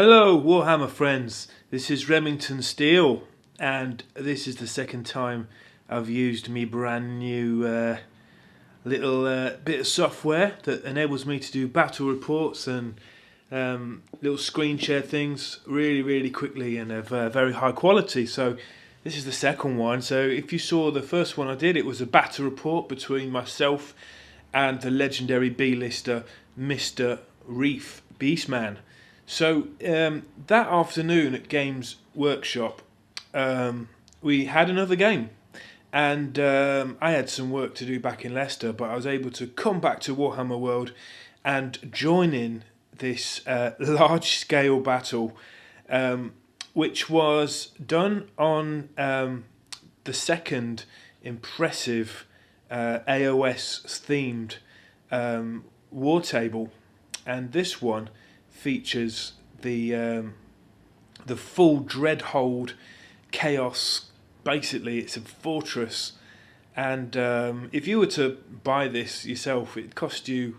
Hello Warhammer friends, this is Remington Steel, and this is the second time I've used me brand new little bit of software that enables me to do battle reports and little screen share things really quickly and of very high quality. So this is the second one. So if you saw the first one I did, it was a battle report between myself and the legendary B-lister Mr. Reef Beastman. So that afternoon at Games Workshop, we had another game, and I had some work to do back in Leicester, but I was able to come back to Warhammer World and join in this large-scale battle, which was done on the second impressive AOS-themed war table, and this one features the full Dreadhold chaos. Basically, it's a fortress, and if you were to buy this yourself, it cost you,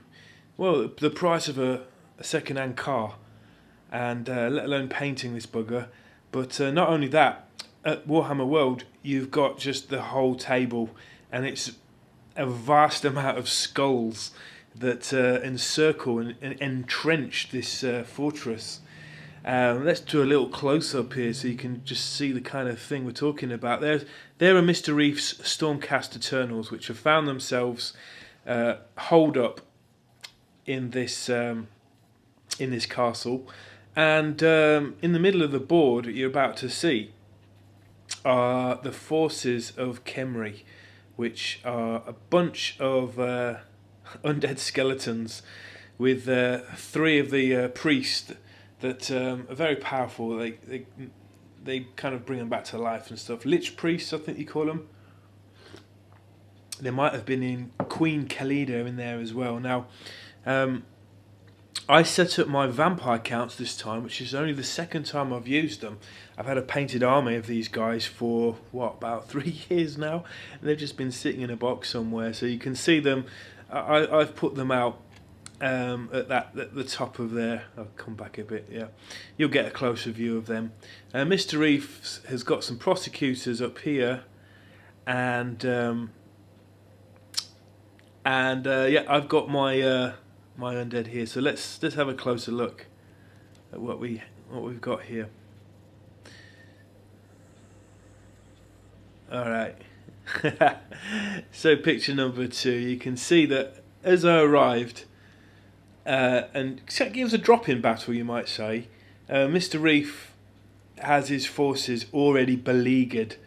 well, the price of a second-hand car, and let alone painting this bugger. But not only that, at Warhammer World, you've got just the whole table, and it's a vast amount of skulls that encircle and entrench this fortress. Let's do a little close-up here so you can just see the kind of thing we're talking about. There are Mr. Reef's Stormcast Eternals, which have found themselves holed up in this castle, and in the middle of the board you're about to see are the forces of Khemri, which are a bunch of undead skeletons with three of the priests that are very powerful. They kind of bring them back to life and stuff. Lich priests, I think you call them. There might have been in Queen Khalida in there as well. Now, I set up my vampire counts this time, which is only the second time I've used them. I've had a painted army of these guys for, about 3 years now, and they've just been sitting in a box somewhere, so you can see them. I've put them out at the top of there. I'll come back a bit, yeah. You'll get a closer view of them. Mr. Reef has got some prosecutors up here, and yeah, I've got my my undead here. So let's have a closer look at what we've got here. All right. So picture number 2, you can see that as I arrived, and it gives a drop-in battle, you might say, Mr. Reef has his forces already beleaguered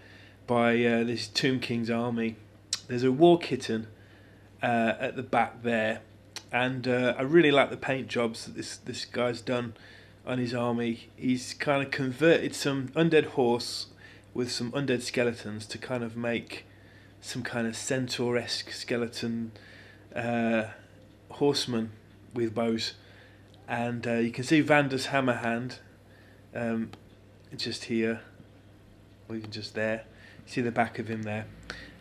by this Tomb King's army. There's a war kitten at the back there, and I really like the paint jobs that this guy's done on his army. He's kind of converted some undead horse with some undead skeletons to kind of make some kind of centaur-esque skeleton horseman with bows. And you can see Vander's hammer hand just here, or even just there. See the back of him there,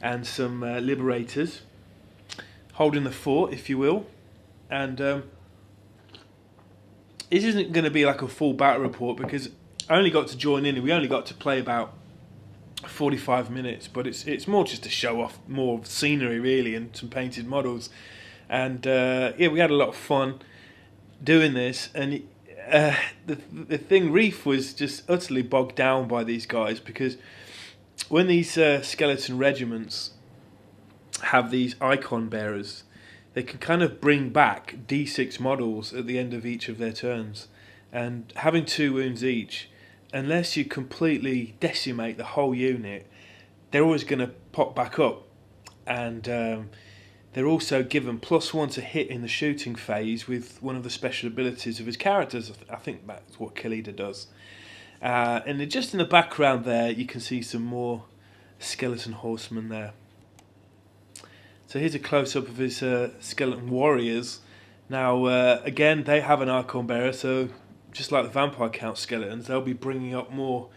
and some liberators holding the fort, if you will. And this isn't going to be like a full battle report because I only got to join in, and we only got to play about 45 minutes, but it's more just to show off more scenery really and some painted models. And yeah, we had a lot of fun doing this. And the thing, Reef was just utterly bogged down by these guys, because when these skeleton regiments have these icon bearers, they can kind of bring back D6 models at the end of each of their turns, and having 2 wounds each, unless you completely decimate the whole unit, they're always going to pop back up. And they're also given +1 to hit in the shooting phase with one of the special abilities of his characters. I think that's what Khalida does. And just in the background there, you can see some more skeleton horsemen there. So here's a close-up of his skeleton warriors. Now, again, they have an icon bearer, so just like the vampire count skeletons, they'll be bringing up more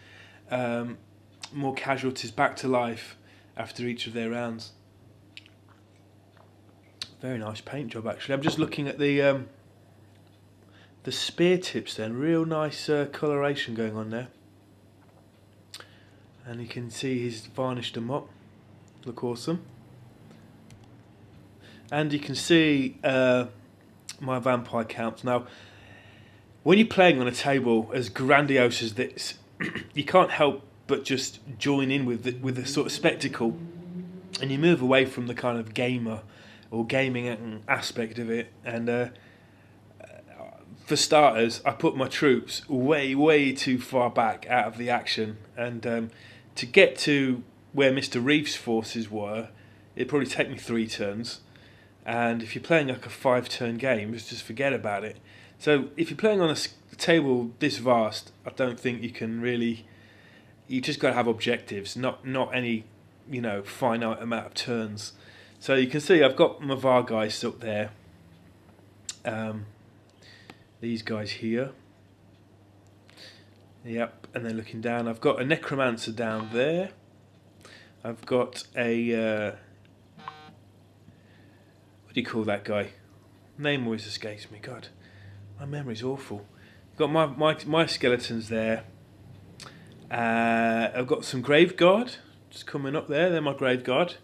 casualties back to life after each of their rounds. Very nice paint job, actually. I'm just looking at the the spear tips then, real nice coloration going on there. And you can see he's varnished them up, look awesome. And you can see my vampire counts. Now, when you're playing on a table as grandiose as this, you can't help but just join in with the sort of spectacle, and you move away from the kind of gamer or gaming aspect of it. And for starters, I put my troops way too far back out of the action, and to get to where Mr. Reef's forces were, it'd probably take me 3 turns. And if you're playing like a 5-turn game, just forget about it. So if you're playing on a table this vast, I don't think you can really. You just got to have objectives, not any, finite amount of turns. So you can see I've got my VAR guys up there. These guys here. Yep, and then looking down, I've got a necromancer down there. I've got a what do you call that guy? Name always escapes me. God, my memory's awful. Got my skeletons there. I've got some grave guard just coming up there. They're my grave guard,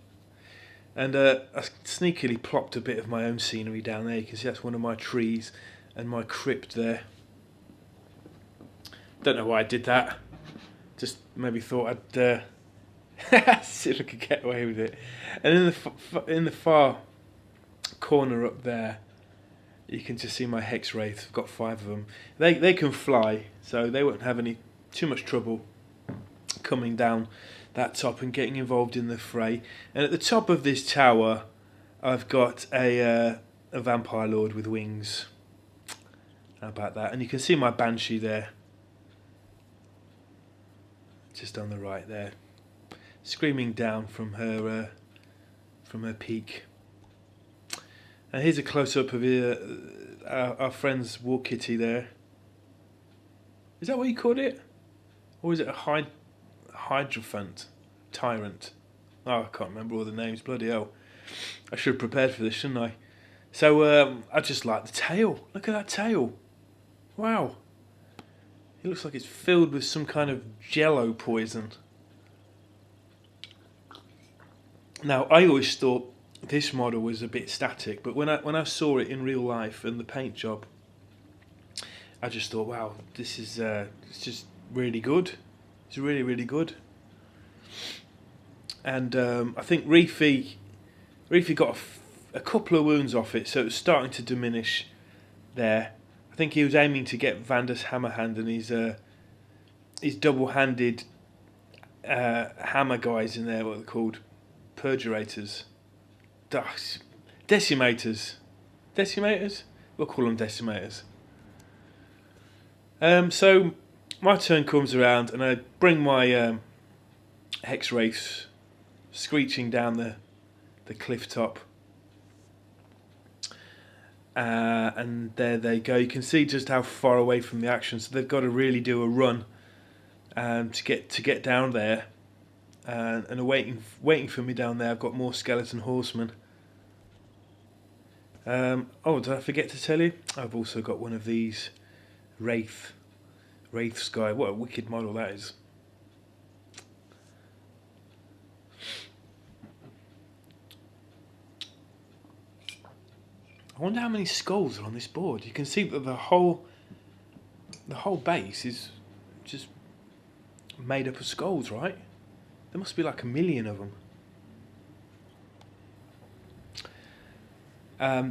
and I sneakily plopped a bit of my own scenery down there. You can see that's one of my trees and my crypt there. Don't know why I did that. Just maybe thought I'd see if I could get away with it. And in the far corner up there, you can just see my hex wraiths. I've got 5 of them. They can fly, so they won't have too much trouble coming down that top and getting involved in the fray. And at the top of this tower, I've got a vampire lord with wings. How about that? And you can see my banshee there, just on the right there, screaming down from her peak. And here's a close-up of our friend's war kitty there. Is that what you called it? Or is it a hydrophant? Tyrant? Oh, I can't remember all the names. Bloody hell. I should have prepared for this, shouldn't I? So, I just like the tail. Look at that tail. Wow. It looks like it's filled with some kind of jello poison. Now, I always thought this model was a bit static, but when I saw it in real life and the paint job, I just thought, wow, this is it's just really good. It's really good. And I think Reefy got a couple of wounds off it, so it was starting to diminish there. I think he was aiming to get Vandus Hammerhand and his double-handed hammer guys in there, what they're called, perjurators. Decimators. Decimators? We'll call them decimators. So my turn comes around and I bring my hex wraiths screeching down the cliff top. And there they go. You can see just how far away from the action, so they've got to really do a run to get down there. And waiting for me down there, I've got more skeleton horsemen. Oh, did I forget to tell you? I've also got one of these Wraith Sky. What a wicked model that is. I wonder how many skulls are on this board. You can see that the whole base is just made up of skulls, right? There must be like 1 million of them.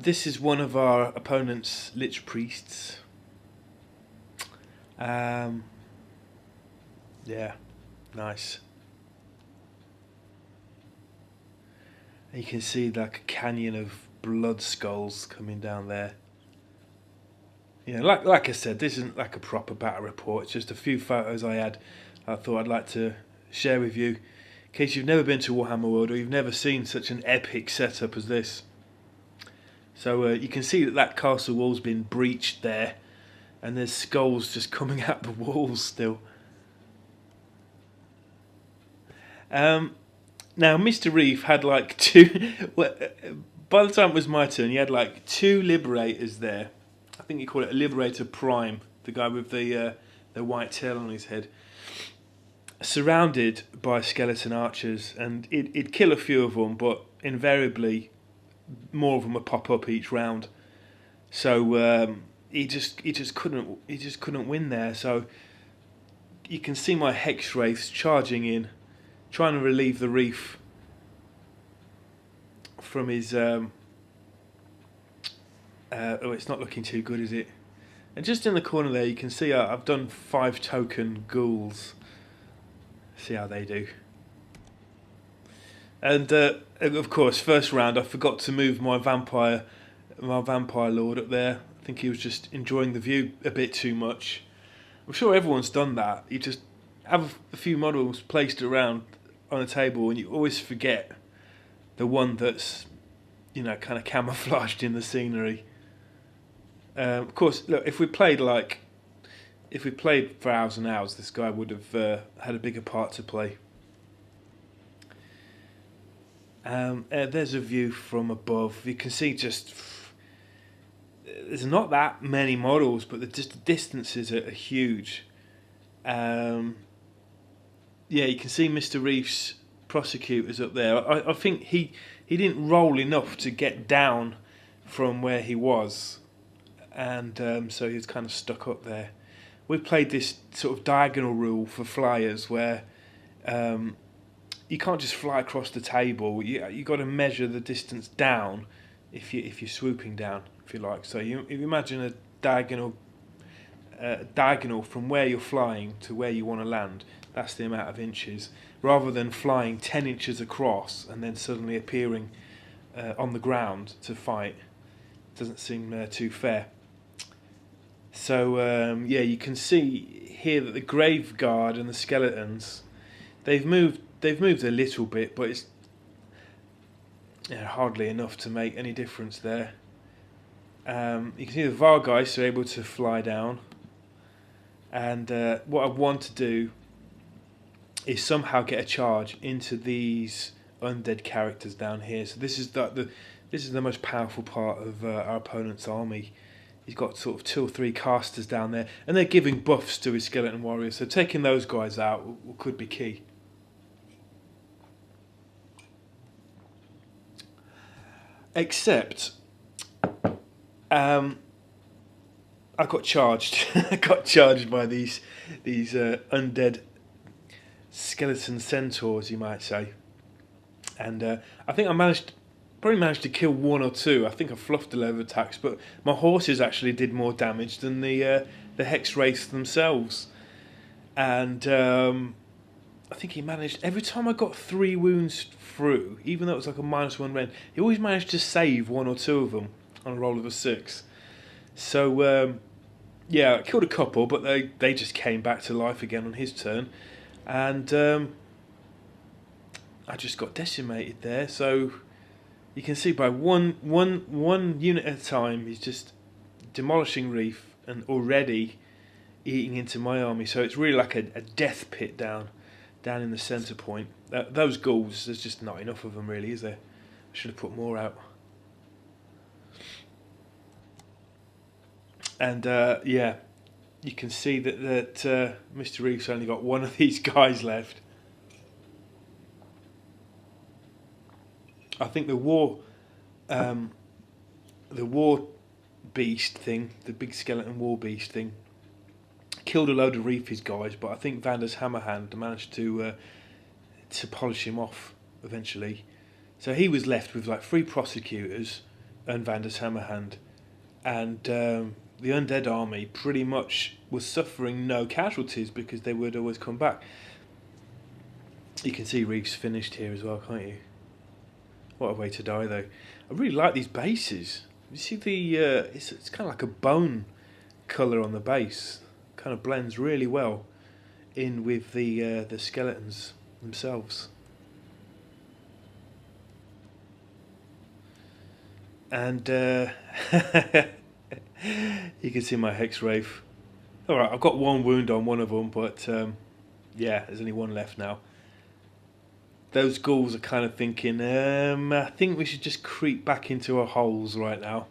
This is one of our opponent's Lich Priests. Yeah, nice. And you can see like a canyon of blood skulls coming down there. You know, like I said, this isn't like a proper battle report. It's just a few photos I thought I'd like to share with you, in case you've never been to Warhammer World or you've never seen such an epic setup as this. So you can see that castle wall's been breached there, and there's skulls just coming out the walls still. Now, Mr. Reef had like 2... by the time it was my turn, he had like 2 liberators there. I think you call it a Liberator Prime, the guy with the white tail on his head, surrounded by skeleton archers, and it'd kill a few of them, but invariably more of them would pop up each round. So he just couldn't win there. So you can see my Hex Wraiths charging in, trying to relieve the Reef from his. Oh, it's not looking too good, is it? And just in the corner there, you can see I've done 5 token ghouls. See how they do. And of course, first round I forgot to move my vampire lord up there. I think he was just enjoying the view a bit too much. I'm sure everyone's done that. You just have a few models placed around on a table, and you always forget the one that's, you know, kind of camouflaged in the scenery. Of course, look, if we played for hours and hours, this guy would have had a bigger part to play. There's a view from above. You can see just there's not that many models, but the distances are huge. Yeah, you can see Mr. Reef's prosecutors up there. I think he didn't roll enough to get down from where he was, and so he was kind of stuck up there. We've played this sort of diagonal rule for flyers where you can't just fly across the table. You got to measure the distance down if you're swooping down, if you like. So if you imagine a diagonal from where you're flying to where you want to land, that's the amount of inches, rather than flying 10 inches across and then suddenly appearing on the ground to fight. Doesn't seem too fair. So yeah, you can see here that the grave guard and the skeletons, they've moved a little bit, but it's hardly enough to make any difference there. You can see the Vargeists are able to fly down, and what I want to do is somehow get a charge into these undead characters down here. So this is the most powerful part of our opponent's army. He's got sort of 2 or 3 casters down there, and they're giving buffs to his skeleton warriors. So taking those guys out could be key. Except, I got charged. I got charged by these undead skeleton centaurs, you might say. And I think I probably managed to kill 1 or 2. I think I fluffed a load of attacks, but my horses actually did more damage than the Hex Wraiths themselves. And I think he managed, every time I got 3 wounds through, even though it was like a -1 rend, he always managed to save 1 or 2 of them on a roll of a 6. So yeah, I killed a couple, but they just came back to life again on his turn, and I just got decimated there. So you can see by one unit at a time, he's just demolishing Reef and already eating into my army. So it's really like a death pit down in the centre point. Those ghouls, there's just not enough of them really, is there? I should have put more out. And yeah, you can see that Mr. Reef's only got 1 of these guys left. I think the war beast thing, the big skeleton war beast thing, killed a load of Reefy's guys, but I think Vander's Hammerhand managed to polish him off eventually. So he was left with like 3 prosecutors and Vander's Hammerhand, and the undead army pretty much was suffering no casualties because they would always come back. You can see Reef's finished here as well, can't you? What a way to die, though. I really like these bases. You see the it's kind of like a bone colour on the base. Kind of blends really well in with the skeletons themselves. And you can see my Hex Wraith. Alright, I've got 1 wound on one of them, but yeah, there's only 1 left now. Those ghouls are kind of thinking, I think we should just creep back into our holes right now.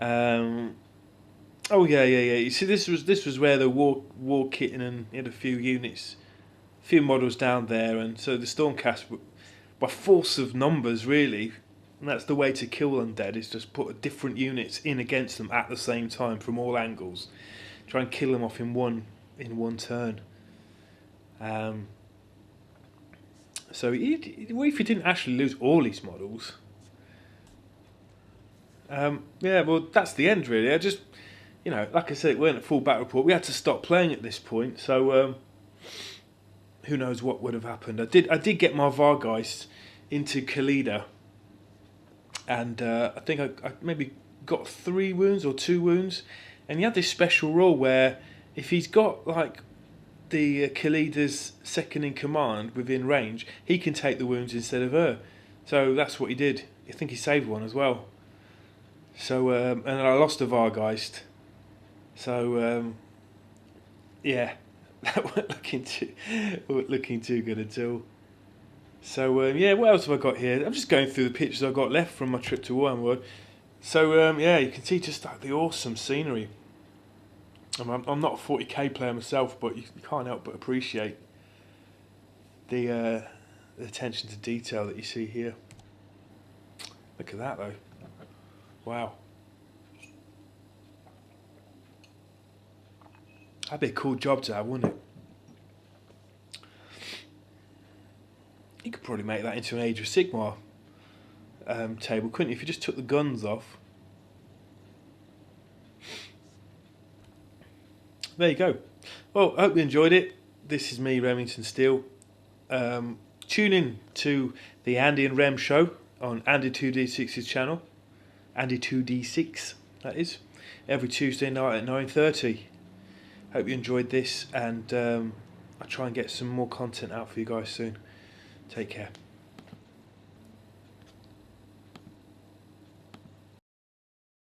Oh yeah. You see, this was where the war kitting, and he had a few units, a few models down there, and so the stormcast, by force of numbers, really, and that's the way to kill undead, is just put different units in against them at the same time from all angles, try and kill them off in one turn. So if he didn't actually lose all his models, yeah, well, that's the end really. I just, like I said, we weren't at full battle report. We had to stop playing at this point, so who knows what would have happened. I did get my Vargeist into Khalida, and I think I maybe got 3 wounds or 2 wounds, and he had this special rule where if he's got like the Khalida's second in command within range, he can take the wounds instead of her. So that's what he did. I think he saved one as well. So and I lost a Vargeist. So yeah, that wasn't looking too good at all. So yeah, what else have I got here? I'm just going through the pictures I've got left from my trip to Warhammer World. So yeah, you can see just like the awesome scenery. I'm not a 40k player myself, but you can't help but appreciate the attention to detail that you see here. Look at that though. Wow. That'd be a cool job to have, wouldn't it? You could probably make that into an Age of Sigmar table, couldn't you, if you just took the guns off? There you go. Well, I hope you enjoyed it. This is me, Remington Steele. Tune in to the Andy and Rem show on Andy2D6's channel. Andy2D6, that is. Every Tuesday night at 9:30. Hope you enjoyed this, and I'll try and get some more content out for you guys soon. Take care.